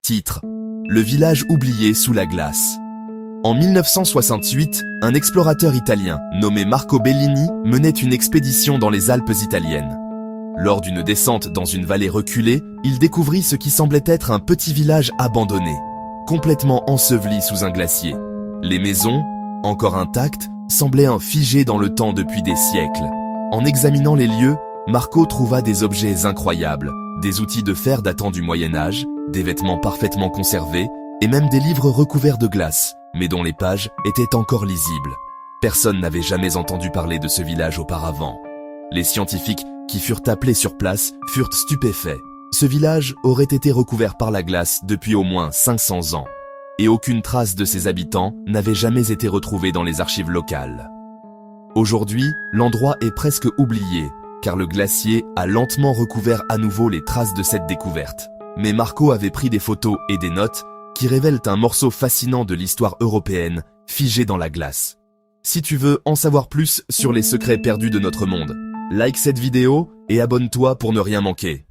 Titre: Le village oublié sous la glace. En 1968, un explorateur italien nommé Marco Bellini menait une expédition dans les Alpes italiennes. Lors d'une descente dans une vallée reculée, il découvrit ce qui semblait être un petit village abandonné, complètement enseveli sous un glacier. Les maisons, encore intactes, semblaient figées dans le temps depuis des siècles. En examinant les lieux, Marco trouva des objets incroyables, des outils de fer datant du Moyen-Âge, des vêtements parfaitement conservés, et même des livres recouverts de glace, mais dont les pages étaient encore lisibles. Personne n'avait jamais entendu parler de ce village auparavant. Les scientifiques qui furent appelés sur place furent stupéfaits. Ce village aurait été recouvert par la glace depuis au moins 500 ans, et aucune trace de ses habitants n'avait jamais été retrouvée dans les archives locales. Aujourd'hui, l'endroit est presque oublié, car le glacier a lentement recouvert à nouveau les traces de cette découverte. Mais Marco avait pris des photos et des notes qui révèlent un morceau fascinant de l'histoire européenne, figé dans la glace. Si tu veux en savoir plus sur les secrets perdus de notre monde, like cette vidéo et abonne-toi pour ne rien manquer.